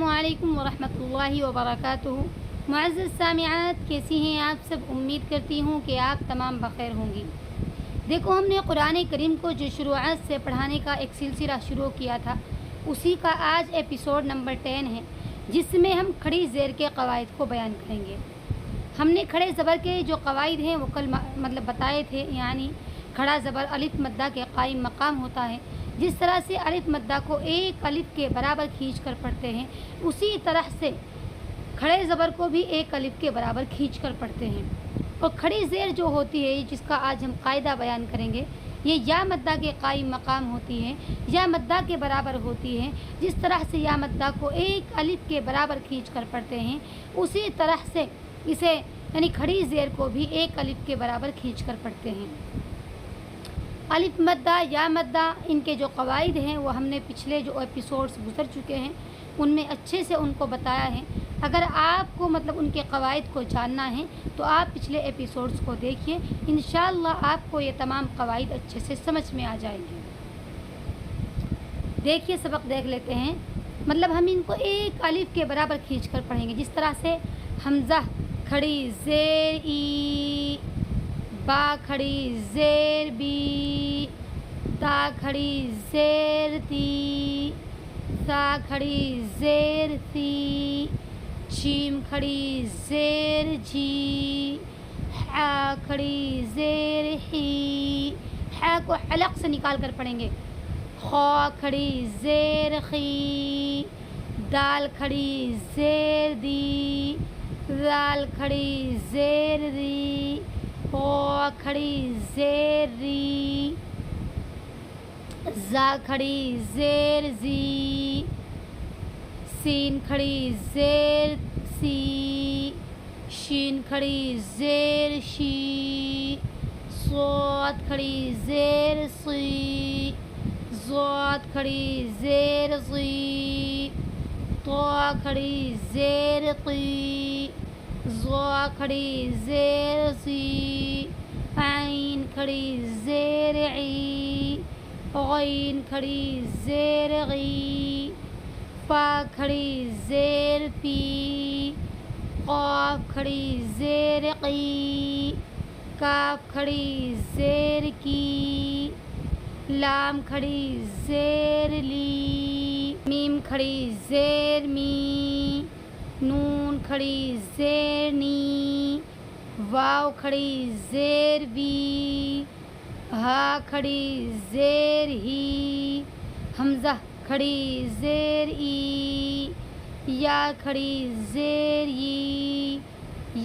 अस्सलामुअलैकुम वरहमतुल्लाहि वबरकातुहू। मुअज़्ज़ज़ सामिआत, कैसी हैं आप सब? उम्मीद करती हूँ कि आप तमाम बख़ैर होंगी। देखो, हमने कुरान करीम को जो शुरुआत से पढ़ाने का एक सिलसिला शुरू किया था, उसी का आज एपिसोड नंबर 10 है, जिसमें हम खड़ी ज़ेर के क़वाइद को बयान करेंगे। हमने खड़े ज़बर के जो क़वाइद हैं वो कल बताए थे। यानी खड़ा ज़बर अलिफ मद्दा के कायम मकाम होता है। जिस तरह से अलिफ मद्दा को एक अलिफ के बराबर खींच कर पढ़ते हैं, उसी तरह से खड़े ज़बर को भी एक अलिफ के बराबर खींच कर पढ़ते हैं। और खड़ी ज़ेर जो होती है, जिसका आज हम कायदा बयान करेंगे, ये या मद्दा के कायम मकाम होती है, या मद्दा के बराबर होती है। जिस तरह से या मद्दा को एक अलिफ के बराबर खींच कर पढ़ते हैं, उसी तरह से इसे यानी खड़ी ज़ेर को भी एक अलिफ के बराबर खींच कर पढ़ते हैं। अलिफ मद्दा, या मद्दा, इनके जो क़वाइद हैं वो हमने पिछले जो एपिसोड्स गुज़र चुके हैं उनमें अच्छे से उनको बताया है। अगर आपको उनके क़वाइद को जानना है तो आप पिछले एपिसोड्स को देखिए, इंशाअल्लाह आपको ये तमाम क़वाइद अच्छे से समझ में आ जाएंगे। देखिए, सबक देख लेते हैं। हम इनको एक अलिफ के बराबर खींच कर पढ़ेंगे। जिस तरह से हमज़ा खड़ी ज़ेर ई, बा खड़ी ज़ेर बी, ता खड़ी ज़ेर ती, सा खड़ी ज़ेर सी, जीम खड़ी ज़ेर जी, हा खड़ी ज़ेर ही, हा को हलक से निकाल कर पढ़ेंगे। खा खड़ी ज़ेर खी, दाल खड़ी ज़ेर दी, दाल खड़ी ज़ेर री, ओ खड़ी ज़ेर री, जा खड़ी ज़ेर जी, सीन खड़ी ज़ेर सी, शीन खड़ी ज़ेर शी, स्वाद खड़ी ज़ेर सी, ज़ाद खड़ी ज़ेर ज़ी, तो खड़ी ज़ेर क़ी, ज़ा खड़ी ज़ेर ज़ी, आइन खड़ी ज़ेर ई, गैन खड़ी ज़ेर ग़ी, फा खड़ी ज़ेर पी, क़ाफ खड़ी ज़ेर क़ी, काफ खड़ी ज़ेर की, लाम खड़ी ज़ेर ली, मीम खड़ी ज़ेर मी, नून खड़ी ज़ेर नी, वाव खड़ी ज़ेर बी, हा खड़ी ज़ेर ही, हमज़ा खड़ी ज़ेर ई, या खड़ी ज़ेर ई,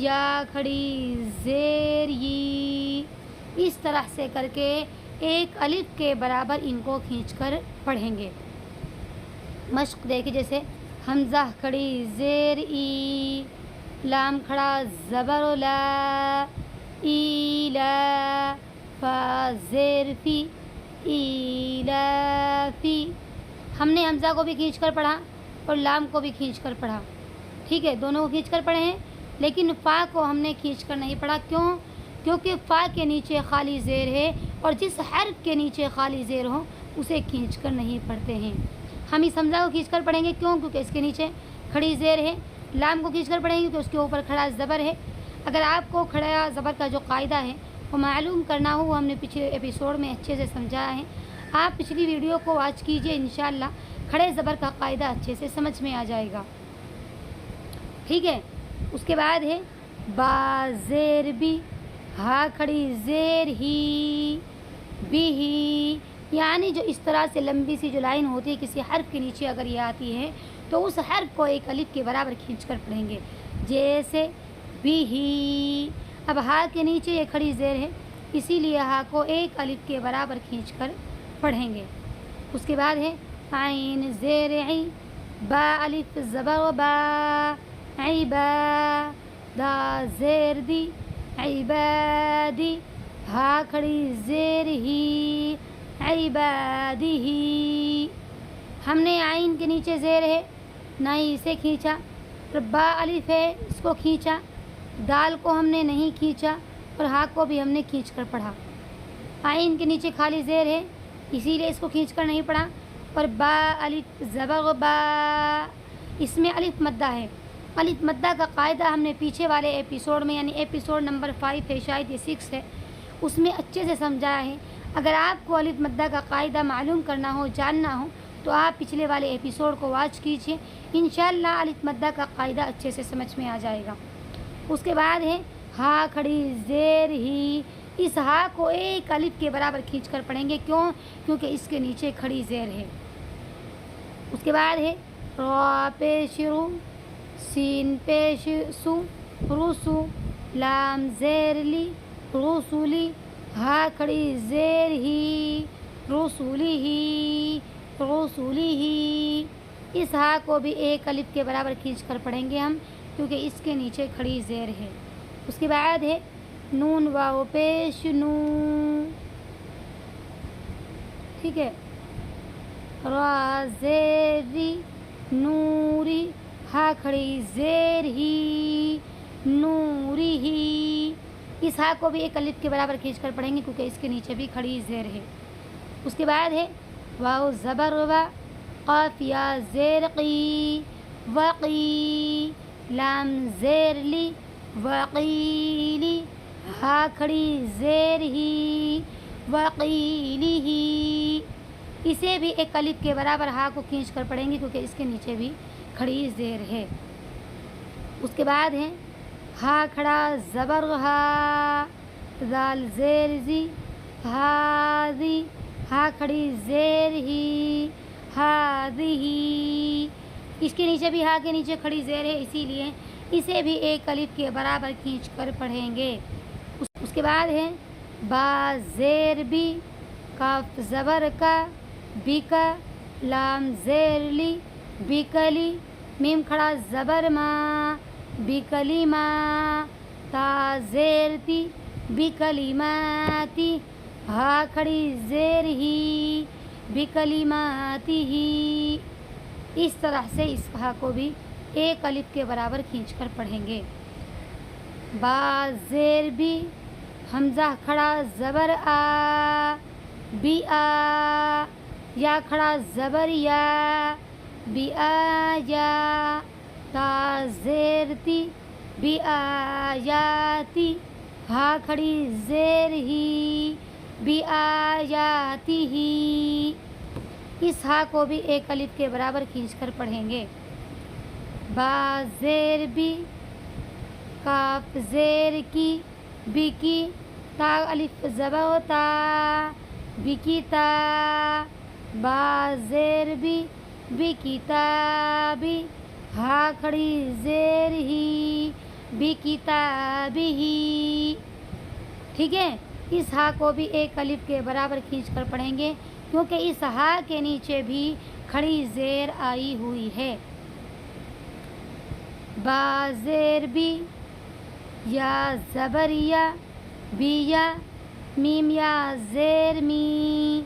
या खड़ी ज़ेर ई। इस तरह से करके एक अलिफ के बराबर इनको खींचकर पढ़ेंगे। मश्क देखिए, जैसे हमज़ा खड़ी ज़ेर ई, लाम खड़ा ज़बर ला, ई ला, फा ज़ेर फी, ई ला फी। हमने हमज़ा को भी खींच कर पढ़ा और लाम को भी खींच कर पढ़ा। ठीक है, दोनों को खींच कर पढ़े हैं, लेकिन फ़ा को हमने खींच कर नहीं पढ़ा। क्यों? क्योंकि फ़ा के नीचे खाली ज़ेर है, और जिस हर्फ के नीचे खाली ज़ेर हो उसे खींच कर नहीं पढ़ते हैं। हम इस हमज़ा को खींच कर पढ़ेंगे। क्यों? क्योंकि इसके नीचे खड़ी ज़ेर है। लाम को खींच कर पढ़ेंगे क्योंकि उसके ऊपर खड़ा ज़बर है। अगर आपको खड़ा ज़बर का जो कायदा है वो मालूम करना हो, वो हमने पिछले एपिसोड में अच्छे से समझाया है। आप पिछली वीडियो को वॉच कीजिए, इंशाअल्लाह खड़े ज़बर का कायदा अच्छे से समझ में आ जाएगा। ठीक है, उसके बाद है बा ज़ेर बी, हा खड़ी ज़ेर ही, बी ही। यानी जो इस तरह से लंबी सी जो लाइन होती है, किसी हर्फ के नीचे अगर ये आती है तो उस हर्फ को एक अलिफ के बराबर खींच कर पढ़ेंगे। जैसे बी ही। अब हा के नीचे ये खड़ी ज़ेर है, इसीलिए हा को एक अलिफ के बराबर खींच कर पढ़ेंगे। उसके बाद है आइन ज़ेर ई, बा अलिफ ज़बर बा, आई बा, दा ज़ेर दी, इबादी, हा खड़ी ज़ेर ही, इबादी ही। हमने आइन के नीचे ज़ेर है, ना ही इसे खींचा, और बा अलिफ है, इसको खींचा। दाल को हमने नहीं खींचा और हा को भी हमने खींच कर पढ़ा। आइन के नीचे खाली ज़ेर है, इसीलिए इसको खींच कर नहीं पढ़ा। और बा अलिफ ज़बर बा, اس میں الف مدہ ہے۔ الف مدہ کا قاعدہ ہم نے پیچھے والے ایپیسوڈ میں، یعنی ایپیسوڈ نمبر 5 ہے، شاید یہ 6 ہے، اس میں اچھے سے سمجھایا ہے۔ اگر آپ کو الف مدہ کا قاعدہ معلوم کرنا ہو، جاننا ہو، تو آپ پچھلے والے ایپیسوڈ کو واچ کیجئے، انشاءاللہ الف مدہ کا قاعدہ اچھے سے سمجھ میں آ جائے گا۔ اس کے بعد ہے ہا کھڑی زیر ہی، اس ہا کو ایک الف کے برابر کھینچ کر پڑھیں گے، کیونکہ اس کے نیچے کھڑی زیر ہے۔ اس کے بعد ہے را پیش رو، سین پیش سو، رسو، لام زیر لی، رسولی، ہا کھڑی زیر ہی، رسولی ہی، رسولی ہی۔ اس ہا کو بھی ایک الف کے برابر کھینچ کر پڑھیں گے ہم، کیونکہ اس کے نیچے کھڑی زیر ہے۔ اس کے بعد ہے نون واو پیش نو، ٹھیک ہے، را زیری، نوری، ہا کھڑی زیر ہی، نوری ہی۔ اس ہا کو بھی ایک الف کے برابر کھینچ کر پڑھیں گے، کیونکہ اس کے نیچے بھی کھڑی زیر ہے۔ اس کے بعد ہے واو زبر وا، قاف یا زیر قی، وقی، لام زیر لی، وقیلی، ہا کھڑی زیر ہی، وقیلی ہی۔ اسے بھی ایک الف کے برابر ہا کو کھینچ کر پڑھیں گے، کیونکہ اس کے نیچے بھی کھڑی زیر ہے۔ اس کے بعد ہے ہا کھڑا زبر ہا، زال زیر زی، ہاذی، ہا کھڑی زیر ہی، ہاذی۔ اس کے نیچے بھی ہا کے نیچے کھڑی زیر ہے، اسی لیے اسے بھی ایک الف کے برابر کھینچ کر پڑھیں گے۔ اس کے بعد ہے با زیر بی، کاف زبر کا، بی کا، لام زیر لی، بیکلی، میم کھڑا زبر ما، بیکلی ما، تا زیر تی، بیکلیماتی، ہا کھڑی زیر ہی، بیکلیماتی ہی۔ اس طرح سے اس ہا کو بھی ایک الف کے برابر کھینچ کر پڑھیں گے۔ با زیر بی، حمزہ کھڑا زبر آ، بی آ، یا کھڑا زبر یا، بی آ یا، تا زیر تی، بی آ یاتی، ہا کھڑی زیر ہی، بی آیاتی ہی۔ اس ہا کو بھی ایک الف کے برابر کھینچ کر پڑھیں گے۔ با زیر بی، کاف زیر کی، بی کی، تا الف زبر ہوتا، بی کی تا، با زیر بی، بی کی تابی، ہا کھڑی زیر ہی، بی کتابی ہی۔ ٹھیک ہے، اس ہا کو بھی ایک الف کے برابر کھینچ کر پڑھیں گے، کیونکہ اس ہا کے نیچے بھی کھڑی زیر آئی ہوئی ہے۔ با زیر بی، یا زبر یا، بی یا، میم یا زیر می،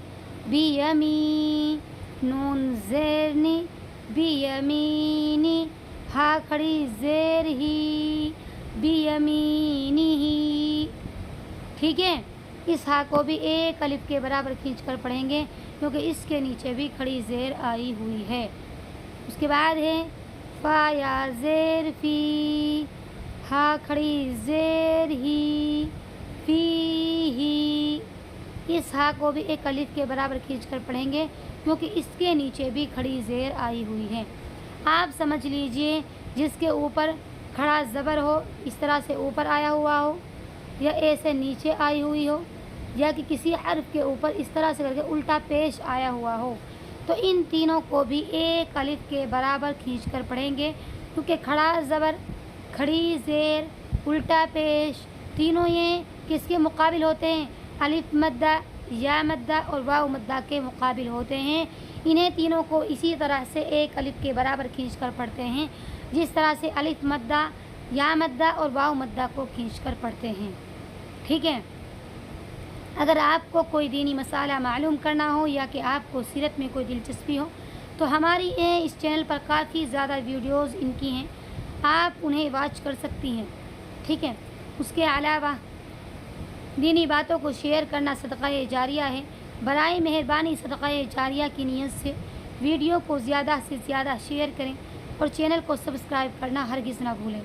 بی یمی، نون زیر نی، بی یمینی، ہا کھڑی زیر ہی، بی یمینی ہی۔ ٹھیک ہے، اس ہا کو بھی ایک الف کے برابر کھینچ کر پڑھیں گے، کیونکہ اس کے نیچے بھی کھڑی زیر آئی ہوئی ہے۔ اس کے بعد ہے فا یا زیر فی، ہا کھڑی زیر ہی، فی ہی۔ اس ہا کو بھی ایک الف کے برابر کھینچ کر پڑھیں گے، کیونکہ اس کے نیچے بھی کھڑی زیر آئی ہوئی ہے۔ آپ سمجھ لیجئے، جس کے اوپر کھڑا زبر ہو، اس طرح سے اوپر آیا ہوا ہو، یا ایسے نیچے آئی ہوئی ہو، یا کہ کسی حرف کے اوپر اس طرح سے کر کے الٹا پیش آیا ہوا ہو، تو ان تینوں کو بھی ایک الف کے برابر کھینچ کر پڑھیں گے، کیونکہ کھڑا زبر، کھڑی زیر، الٹا پیش، تینوں یہ کس کے مقابل ہوتے ہیں؟ الف مدہ، یا مدہ اور واو مدہ کے مقابل ہوتے ہیں۔ انہیں تینوں کو اسی طرح سے ایک الف کے برابر کھینچ کر پڑھتے ہیں، جس طرح سے الف مدہ، یا مدہ اور واو مدہ کو کھینچ کر پڑھتے ہیں۔ ٹھیک ہے، اگر آپ کو کوئی دینی مسئلہ معلوم کرنا ہو، یا کہ آپ کو سیرت میں کوئی دلچسپی ہو، تو ہماری اس چینل پر کافی زیادہ ویڈیوز ان کی ہیں، آپ انہیں واچ کر سکتی ہیں۔ ٹھیک ہے، اس کے علاوہ دینی باتوں کو شیئر کرنا صدقہ جاریہ ہے۔ برائے مہربانی صدقہ جاریہ کی نیت سے ویڈیو کو زیادہ سے زیادہ شیئر کریں، اور چینل کو سبسکرائب کرنا ہرگز نہ بھولیں.